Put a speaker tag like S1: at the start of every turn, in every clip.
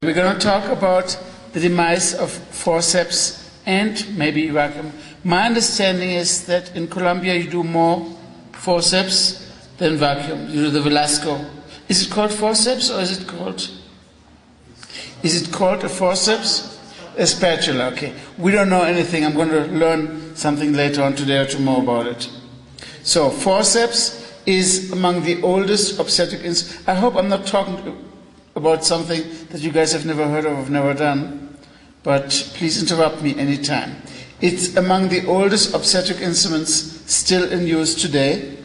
S1: We're going to talk about the demise of forceps and maybe vacuum. My understanding is that in Colombia you do more forceps than vacuum. You do the Velasco. Is it called forceps or is it called a forceps? A spatula, okay. We don't know anything. I'm going to learn something later on today or tomorrow about it. So forceps is among the oldest obstetric instruments. I hope I'm not talking about something that you guys have never heard of, have never done, but please interrupt me anytime. It's among the oldest obstetric instruments still in use today.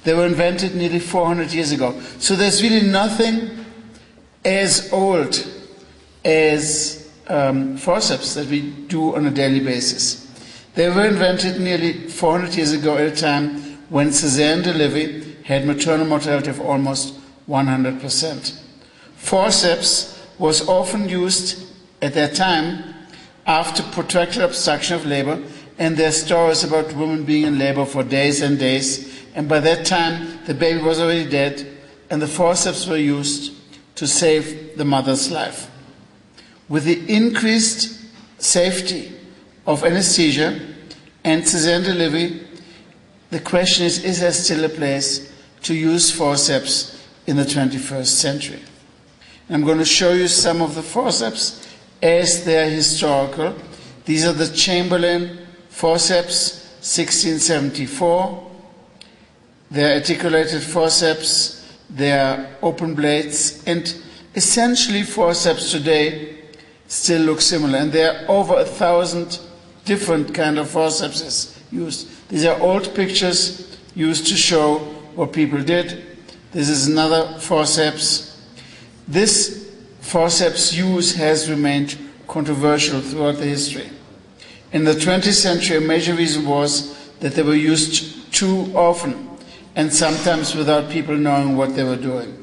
S1: They were invented nearly 400 years ago. So there's really nothing as old as forceps that we do on a daily basis. They were invented nearly 400 years ago at a time when cesarean delivery had maternal mortality of almost 100%. Forceps was often used at that time after protracted obstruction of labor, and there are stories about women being in labor for days and days, and by that time the baby was already dead, and the forceps were used to save the mother's life. With the increased safety of anesthesia and cesarean delivery, the question is there still a place to use forceps in the 21st century? I'm going to show you some of the forceps as they are historical. These are the Chamberlain forceps, 1674. They're articulated forceps, they're open blades, and essentially forceps today still look similar. And there are over 1,000 different kind of forceps used. These are old pictures used to show what people did. This is another forceps. This forceps use has remained controversial throughout the history. In the 20th century, a major reason was that they were used too often and sometimes without people knowing what they were doing.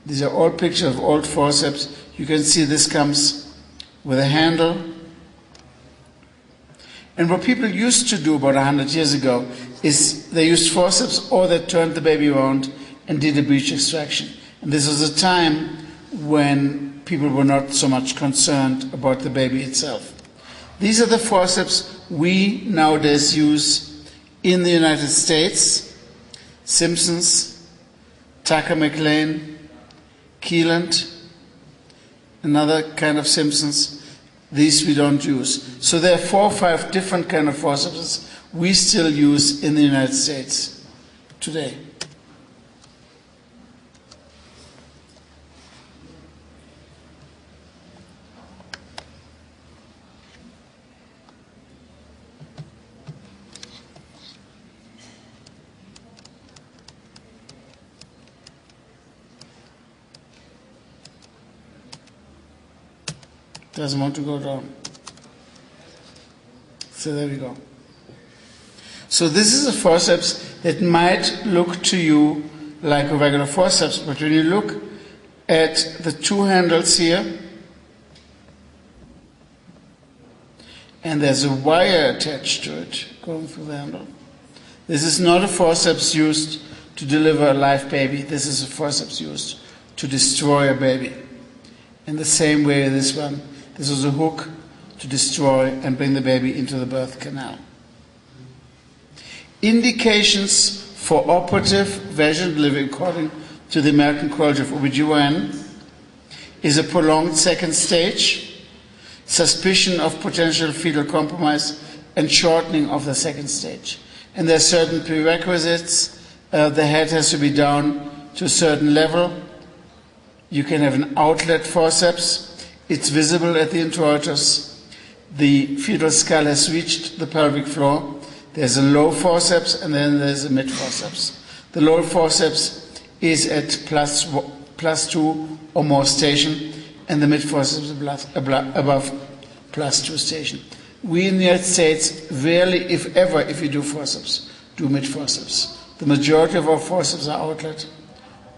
S1: These are all pictures of old forceps. You can see this comes with a handle. And what people used to do about 100 years ago is they used forceps or they turned the baby around and did a breech extraction. And this was a time when people were not so much concerned about the baby itself. These are the forceps we nowadays use in the United States. Simpsons, Tucker McLean, Keeland, another kind of Simpsons. These we don't use. So there are 4 or 5 different kind of forceps we still use in the United States today. Doesn't want to go down. So there we go. So this is a forceps that might look to you like a regular forceps, but when you look at the 2 handles here, and there's a wire attached to it going through the handle. This is not a forceps used to deliver a live baby. This is a forceps used to destroy a baby. In the same way this one. This was a hook to destroy and bring the baby into the birth canal. Indications for operative vaginal delivery, according to the American College of OBGYN, is a prolonged second stage, suspicion of potential fetal compromise, and shortening of the second stage. And there are certain prerequisites. The head has to be down to a certain level. You can have an outlet forceps. It's visible at the introitus. The fetal skull has reached the pelvic floor. There's a low forceps and then there's a mid forceps. The low forceps is at plus 2 or more station, and the mid forceps above plus 2 station. We in the United States rarely, if ever, if we do forceps, do mid forceps. The majority of our forceps are outlet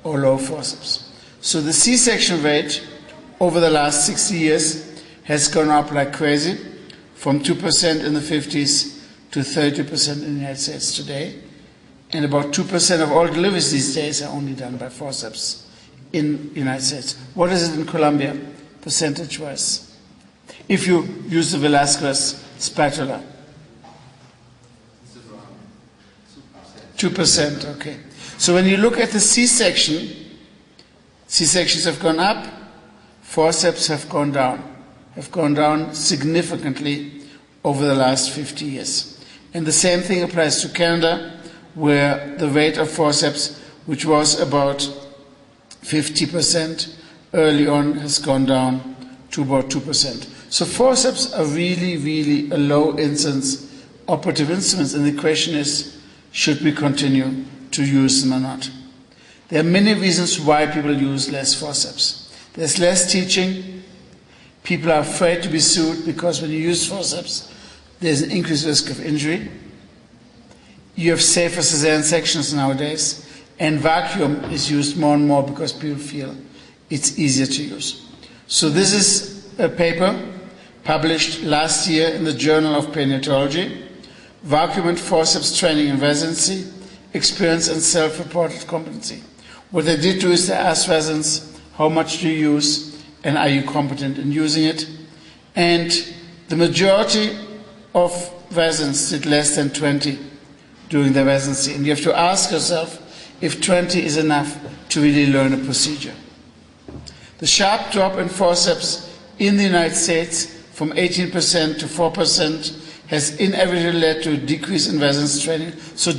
S1: or low forceps. So the C-section rate over the last 60 years has gone up like crazy, from 2% in the 50s to 30% in the United States today. And about 2% of all deliveries these days are only done by forceps in the United States. What is it in Colombia, percentage-wise? If you use the Velasquez spatula. 2%, okay. So when you look at the C-section, C-sections have gone up, forceps have gone down significantly over the last 50 years. And the same thing applies to Canada, where the rate of forceps, which was about 50% early on, has gone down to about 2%. So forceps are really, really a low incidence operative instruments, and the question is, should we continue to use them or not? There are many reasons why people use less forceps. There's less teaching. People are afraid to be sued because when you use forceps, there's an increased risk of injury. You have safer cesarean sections nowadays, and vacuum is used more and more because people feel it's easier to use. So this is a paper published last year in the Journal of Perinatology, Vacuum and Forceps Training in Residency, Experience and Self-Reported Competency. What they did do is they asked residents, how much do you use and are you competent in using it? And the majority of residents did less than 20 during their residency. And you have to ask yourself if 20 is enough to really learn a procedure. The sharp drop in forceps in the United States from 18% to 4% has inevitably led to a decrease in residence training. So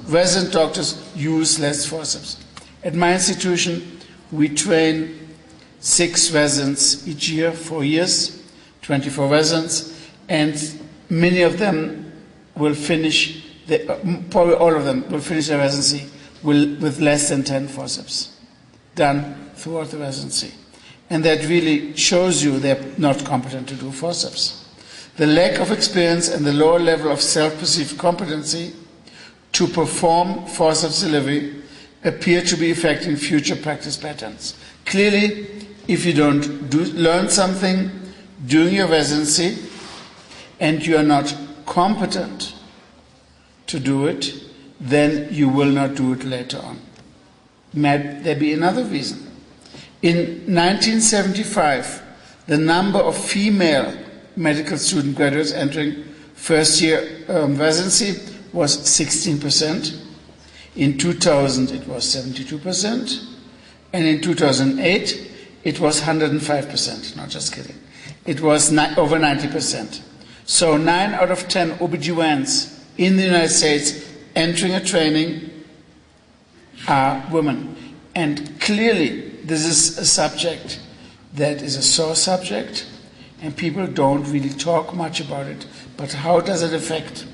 S1: resident doctors use less forceps. At my institution, we train 6 residents each year, 4 years, 24 residents, and many of them will finish, probably all of them will finish their residency with less than 10 forceps done throughout the residency. And that really shows you they're not competent to do forceps. The lack of experience and the lower level of self-perceived competency to perform forceps delivery appear to be affecting future practice patterns. Clearly, if you don't learn something during your residency and you are not competent to do it, then you will not do it later on. May there be another reason? In 1975, the number of female medical student graduates entering first year residency was 16%. In 2000, it was 72%. And in 2008, it was 105%. Not just kidding. It was over 90%. So 9 out of 10 OBGYNs in the United States entering a training are women. And clearly, this is a subject that is a sore subject, and people don't really talk much about it. But how does it affect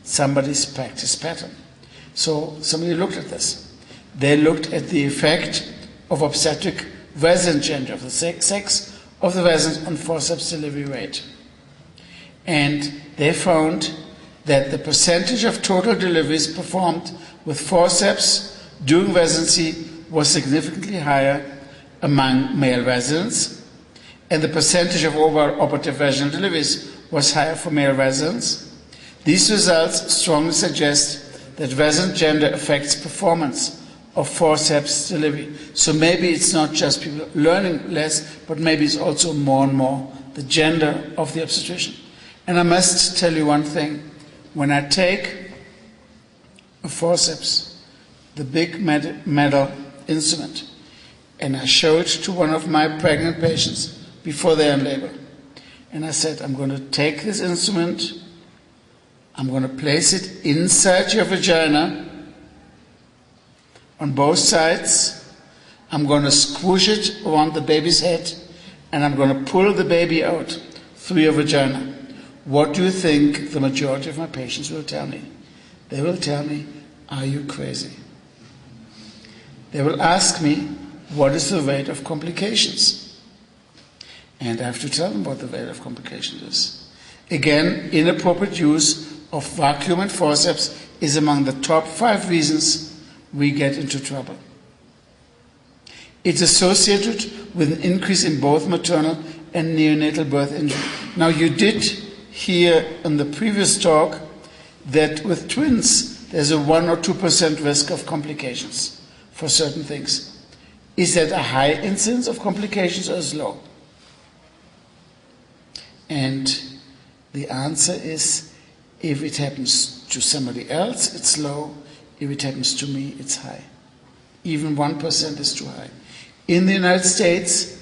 S1: somebody's practice pattern? So somebody looked at this. They looked at the effect of obstetric resident gender, of the sex of the resident on forceps delivery rate. And they found that the percentage of total deliveries performed with forceps during residency was significantly higher among male residents, and the percentage of overall operative vaginal deliveries was higher for male residents. These results strongly suggest that resident gender affects performance of forceps delivery. So maybe it's not just people learning less, but maybe it's also more and more the gender of the obstetrician. And I must tell you one thing. When I take a forceps, the big metal instrument, and I show it to one of my pregnant patients before they are in labor, and I said, I'm going to take this instrument, I'm going to place it inside your vagina on both sides, I'm going to squish it around the baby's head, and I'm going to pull the baby out through your vagina. What do you think the majority of my patients will tell me? They will tell me, are you crazy? They will ask me, what is the rate of complications? And I have to tell them what the rate of complications is. Again, inappropriate use of vacuum and forceps is among the top 5 reasons we get into trouble. It's associated with an increase in both maternal and neonatal birth injury. Now, you did hear in the previous talk that with twins, there's a 1 or 2% risk of complications for certain things. Is that a high incidence of complications or is low? And the answer is, if it happens to somebody else, it's low. If it happens to me, it's high. Even 1% is too high. In the United States,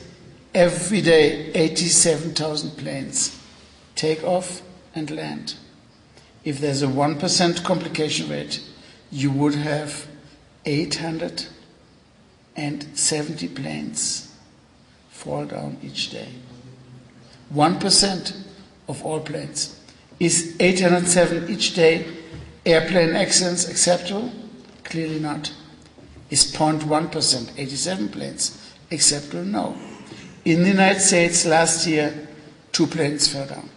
S1: every day, 87,000 planes take off and land. If there's a 1% complication rate, you would have 870 planes fall down each day. 1% of all planes. Is 807 each day airplane accidents acceptable? Clearly not. Is 0.1%, 87 planes, acceptable? No. In the United States last year, 2 planes fell down.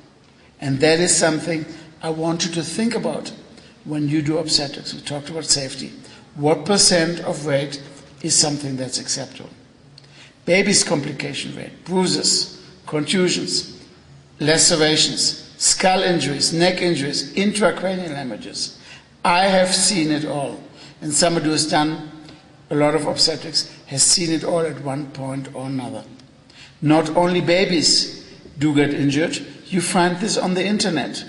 S1: And that is something I want you to think about when you do obstetrics. We talked about safety. What percent of rate is something that's acceptable? Baby's complication rate, bruises, contusions, lacerations, skull injuries, neck injuries, intracranial hemorrhages. I have seen it all. And somebody who has done a lot of obstetrics has seen it all at one point or another. Not only babies do get injured. You find this on the internet,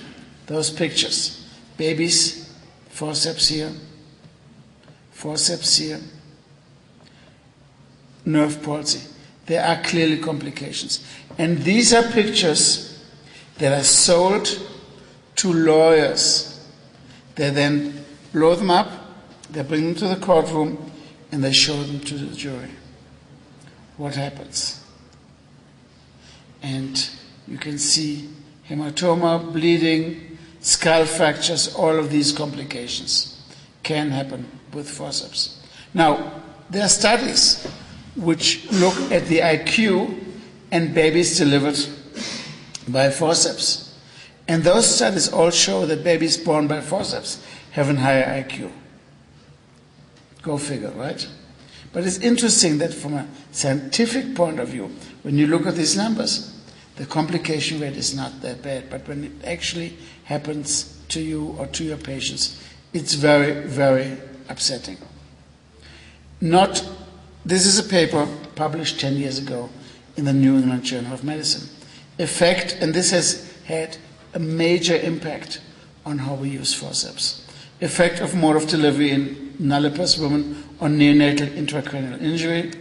S1: those pictures. Babies, forceps here, nerve palsy. There are clearly complications. And these are pictures that are sold to lawyers. They then blow them up, they bring them to the courtroom, and they show them to the jury. What happens? And you can see hematoma, bleeding, skull fractures, all of these complications can happen with forceps. Now, there are studies which look at the IQ and babies delivered by forceps. And those studies all show that babies born by forceps have a higher IQ. Go figure, right? But it's interesting that from a scientific point of view, when you look at these numbers, the complication rate is not that bad. But when it actually happens to you or to your patients, it's very, very upsetting. This is a paper published 10 years ago in the New England Journal of Medicine. Effect, and this has had a major impact on how we use forceps. Effect of mode of delivery in nulliparous women on neonatal intracranial injury.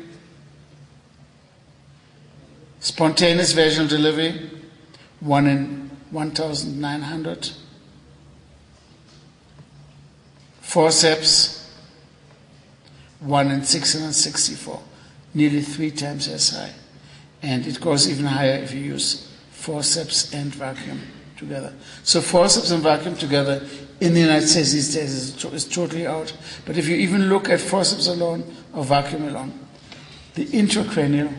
S1: Spontaneous vaginal delivery, 1 in 1,900. Forceps, 1 in 664, nearly 3 times as high. And it goes even higher if you use forceps and vacuum together. So forceps and vacuum together in the United States these days is totally out. But if you even look at forceps alone or vacuum alone, the intracranial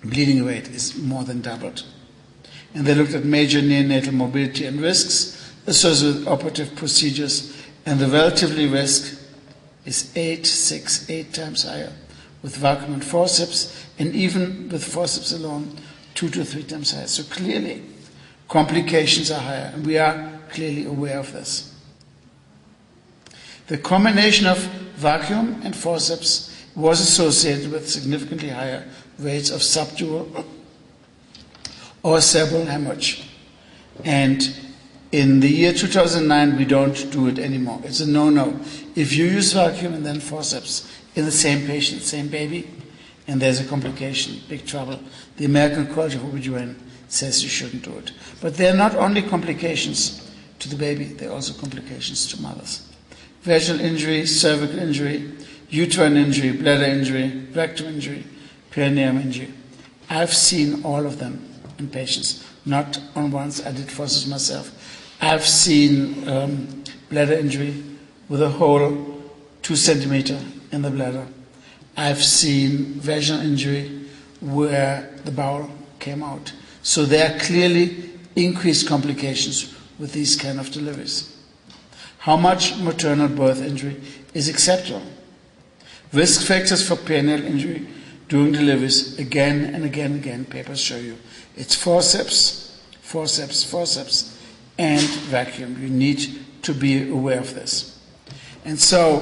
S1: bleeding rate is more than doubled. And they looked at major neonatal morbidity and risks associated with operative procedures, and the relatively risk is 8 times higher with vacuum and forceps, and even with forceps alone, 2 to 3 times higher. So clearly, complications are higher, and we are clearly aware of this. The combination of vacuum and forceps was associated with significantly higher rates of subdural or cerebral hemorrhage. And in the year 2009, we don't do it anymore. It's a no-no. If you use vacuum and then forceps in the same patient, same baby, and there's a complication, big trouble, the American College of OBGYN says you shouldn't do it. But they're not only complications to the baby, they're also complications to mothers. Vaginal injury, cervical injury, uterine injury, bladder injury, rectum injury, perineum injury. I've seen all of them in patients. Not on once, I did forceps myself. I've seen bladder injury with a hole 2 centimeters in the bladder. I've seen vaginal injury where the bowel came out. So there are clearly increased complications with these kind of deliveries. How much maternal birth injury is acceptable? Risk factors for perineal injury during deliveries, again and again and again, papers show you. It's forceps, forceps, forceps, and vacuum. You need to be aware of this. And so,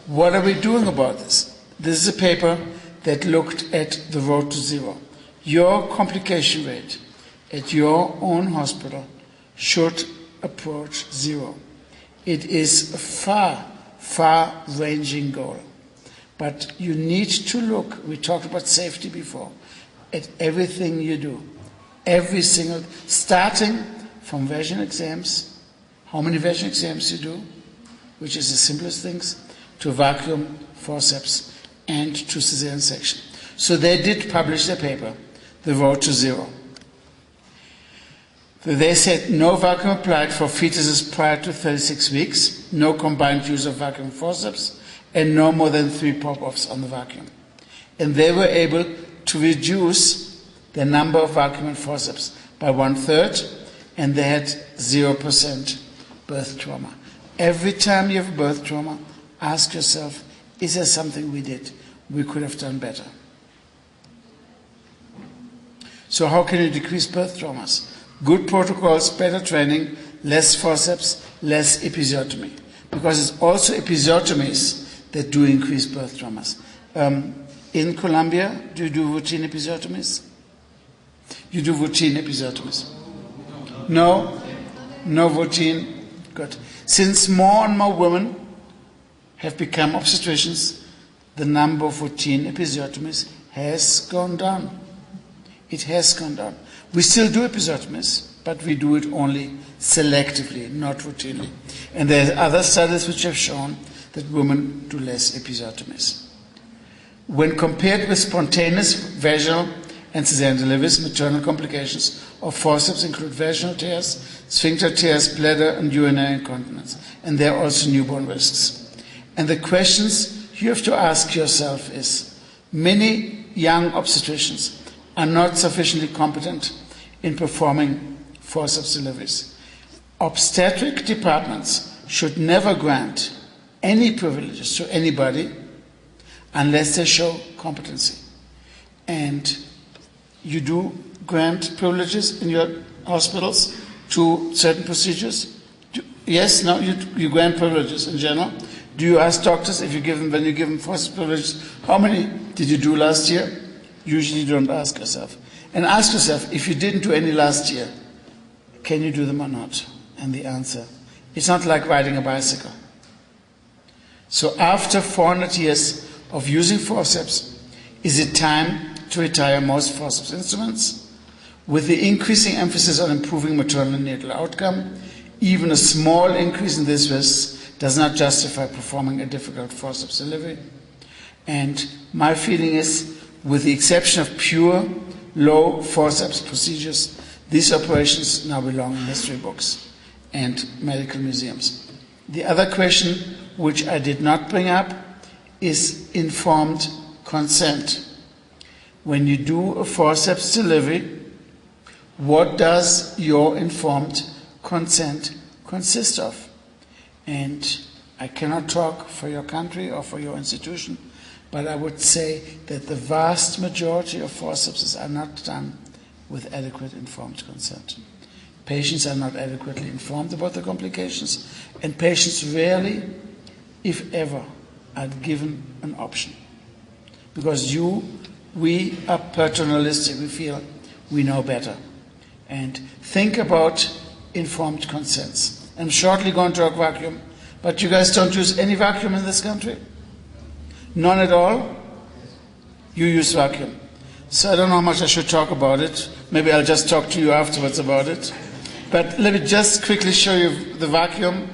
S1: what are we doing about this? This is a paper that looked at the road to zero. Your complication rate at your own hospital should approach zero. It is a far, far-ranging goal. But you need to look, we talked about safety before, at everything you do. Every single, starting from vaginal exams, how many vaginal exams you do, which is the simplest things, to vacuum, forceps, and to cesarean section. So they did publish their paper, The Road to Zero. They said no vacuum applied for fetuses prior to 36 weeks, no combined use of vacuum forceps, and no more than 3 pop-offs on the vacuum. And they were able to reduce the number of vacuum and forceps by 1/3, and they had 0% birth trauma. Every time you have birth trauma, ask yourself, is there something we did we could have done better? So how can you decrease birth traumas? Good protocols, better training, less forceps, less episiotomy. Because it's also episiotomies that do increase birth traumas. In Colombia, do you do routine episiotomies? You do routine episiotomies? No? No routine? Good. Since more and more women have become obstetricians, the number of routine episiotomies has gone down. It has gone down. We still do episiotomies, but we do it only selectively, not routinely. And there are other studies which have shown that women do less episiotomies. When compared with spontaneous vaginal and cesarean deliveries, maternal complications of forceps include vaginal tears, sphincter tears, bladder and urinary incontinence. And there are also newborn risks. And the questions you have to ask yourself is, many young obstetricians are not sufficiently competent in performing forceps deliveries. Obstetric departments should never grant any privileges to anybody unless they show competency. And you do grant privileges in your hospitals to certain procedures? Yes, no, you grant privileges in general. Do you ask doctors if you give them, when you give them forceps privileges, how many did you do last year? Usually you don't ask yourself. And ask yourself, if you didn't do any last year, can you do them or not? And the answer, it's not like riding a bicycle. So after 400 years of using forceps, is it time to retire most forceps instruments? With the increasing emphasis on improving maternal and neonatal outcome, even a small increase in this risk does not justify performing a difficult forceps delivery. And my feeling is, with the exception of pure low forceps procedures, these operations now belong in history books and medical museums. The other question, which I did not bring up, is informed consent. When you do a forceps delivery, what does your informed consent consist of? And I cannot talk for your country or for your institution, but I would say that the vast majority of forcepses are not done with adequate informed consent. Patients are not adequately informed about the complications, and patients rarely, if ever, are given an option. Because we are paternalistic, we feel we know better. And think about informed consents. I'm shortly going to talk vacuum, but you guys don't use any vacuum in this country? None at all? You use vacuum. So I don't know how much I should talk about it. Maybe I'll just talk to you afterwards about it. But let me just quickly show you the vacuum.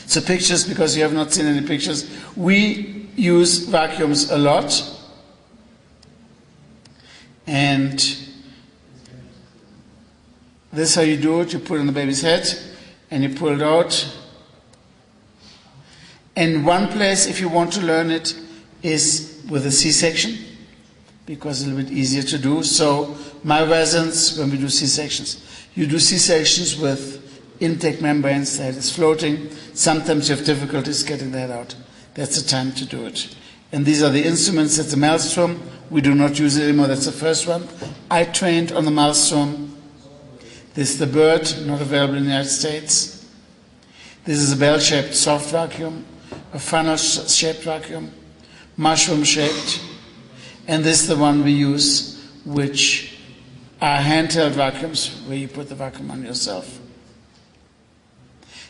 S1: So pictures, because you have not seen any pictures. We use vacuums a lot. And this is how you do it. You put it on the baby's head and you pull it out. And one place, if you want to learn it, is with a C-section, because it's a little bit easier to do. So my residents, when we do C-sections, you do C-sections with intake membranes, the head is floating. Sometimes you have difficulties getting the head out. That's the time to do it. And these are the instruments. That's a maelstrom, We do not use it anymore. That's the first one. I trained on the Maelstrom. This is the bird, not available in the United States. This is a bell-shaped soft vacuum, a funnel-shaped vacuum, mushroom-shaped, and this is the one we use, which are handheld vacuums where you put the vacuum on yourself.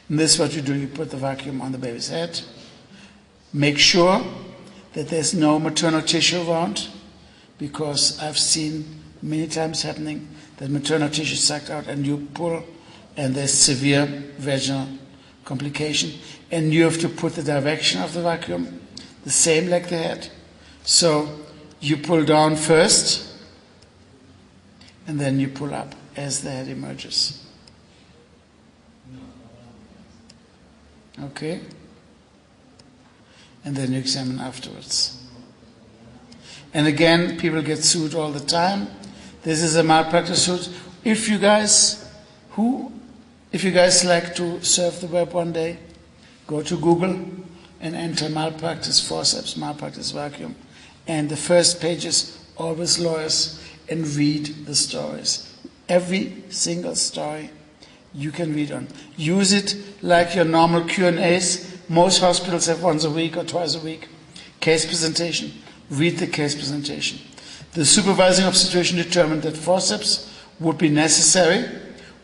S1: And this is what you do. You put the vacuum on the baby's head. Make sure that there's no maternal tissue around, because I've seen many times happening that maternal tissue is sucked out and you pull and there's severe vaginal complication, and you have to put the direction of the vacuum the same like the head. So you pull down first and then you pull up as the head emerges. Okay? And then you examine afterwards. And again, people get sued all the time. This is a malpractice suit. If you guys like to surf the web one day, go to Google and enter malpractice forceps, malpractice vacuum, and the first page is always lawyers, and read the stories. Every single story you can read on. Use it like your normal Q&As. Most hospitals have once a week or twice a week. Case presentation. Read the case presentation. The supervising obstetrician determined that forceps would be necessary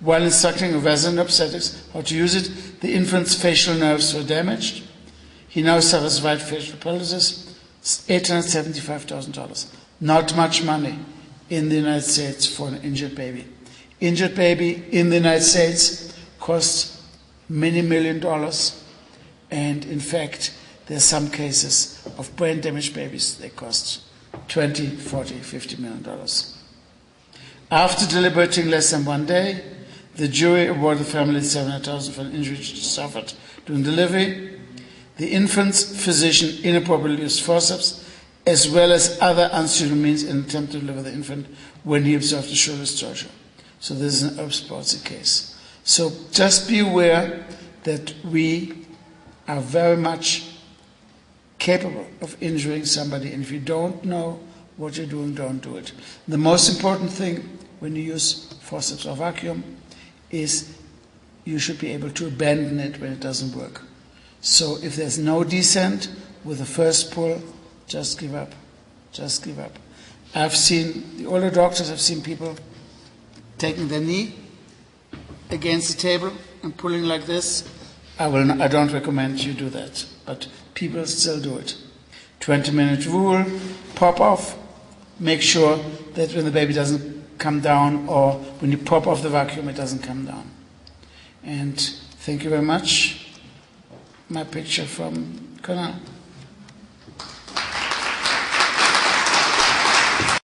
S1: while instructing a resident obstetrics how to use it. The infant's facial nerves were damaged. He now suffers right facial paralysis. $875,000. Not much money in the United States for an injured baby. Injured baby in the United States costs many $1 million. And in fact, there's some cases of brain damaged babies, they cost $20, $40, $50 million. After deliberating less than 1 day, the jury awarded the family $700,000 for an injury suffered during delivery. The infant's physician inappropriately used forceps as well as other unsuitable means in an attempt to deliver the infant when he observed a shoulder torture. So this is an Obstetricos case. So just be aware that we are very much capable of injuring somebody, and if you don't know what you're doing, don't do it. The most important thing when you use forceps or vacuum is you should be able to abandon it when it doesn't work. So if there's no descent with the first pull, just give up. Just give up. I've seen, the older doctors, I've seen people taking their knee against the table and pulling like this. I don't recommend you do that, but people still do it. 20-minute rule, pop off. Make sure that when the baby doesn't come down, or when you pop off the vacuum, it doesn't come down. And thank you very much. My picture from Canal.